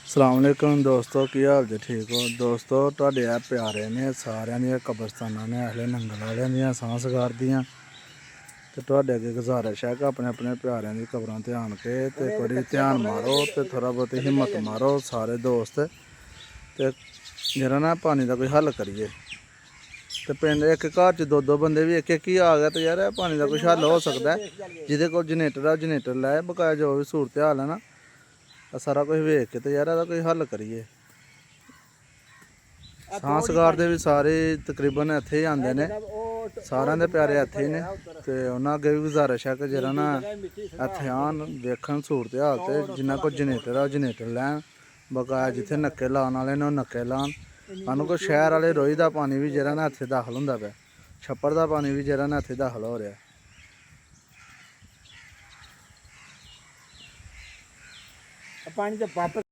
अस्सलामुअलैकुम दोस्तों, की हाल जी? ठीक हो दोस्तों? तुहाडे आ प्यारे ने सारियां दी कब्रस्तानां ने अहले नंगल वालियां दियां सांसगार दियां ते तुहाडे अगे गुजारिश है कि अपने अपने प्यारियां दी कब्रां ते आन के ते इक बारी ध्यान मारो ते थोड़ा बहुत हिम्मत मारो सारे दोस्त ते जेह्ड़ा ना पानी दा कोई हल करिए ते पिंड इक घर च दो बंदे भी एक ही आ गए तो यार पानी का कुछ हल हो सकता है। जिहदे कोल जनरेटर है जनरेटर लै बकाया जो भी सूरत हाल है ना सारा कुछ वेख के तो यार एह्दा कोई हल करिए। सांसगार दे भी सारे तकरीबन इत्थे ही आंदे ने, सारेयां दे प्यारे इत्थे ही ने ते उन्हां अगे भी गुजारिश है कि जेह्ड़ा ना इत्थे आन देखन सूरत हाल ते जिन्ना कोल जनरेटर है जनरेटर लैन, बकाया जित्थे नक्के लान वाले ने ओह् नक्के लान। सानूं कोई शैह्र वाले रोही दा पानी भी जेह्ड़ा ना इत्थे दाखल होंदा पिया, छप्पड़ दा पानी भी जेह्ड़ा ना इत्थे दाखल हो रहा पानी तो वापस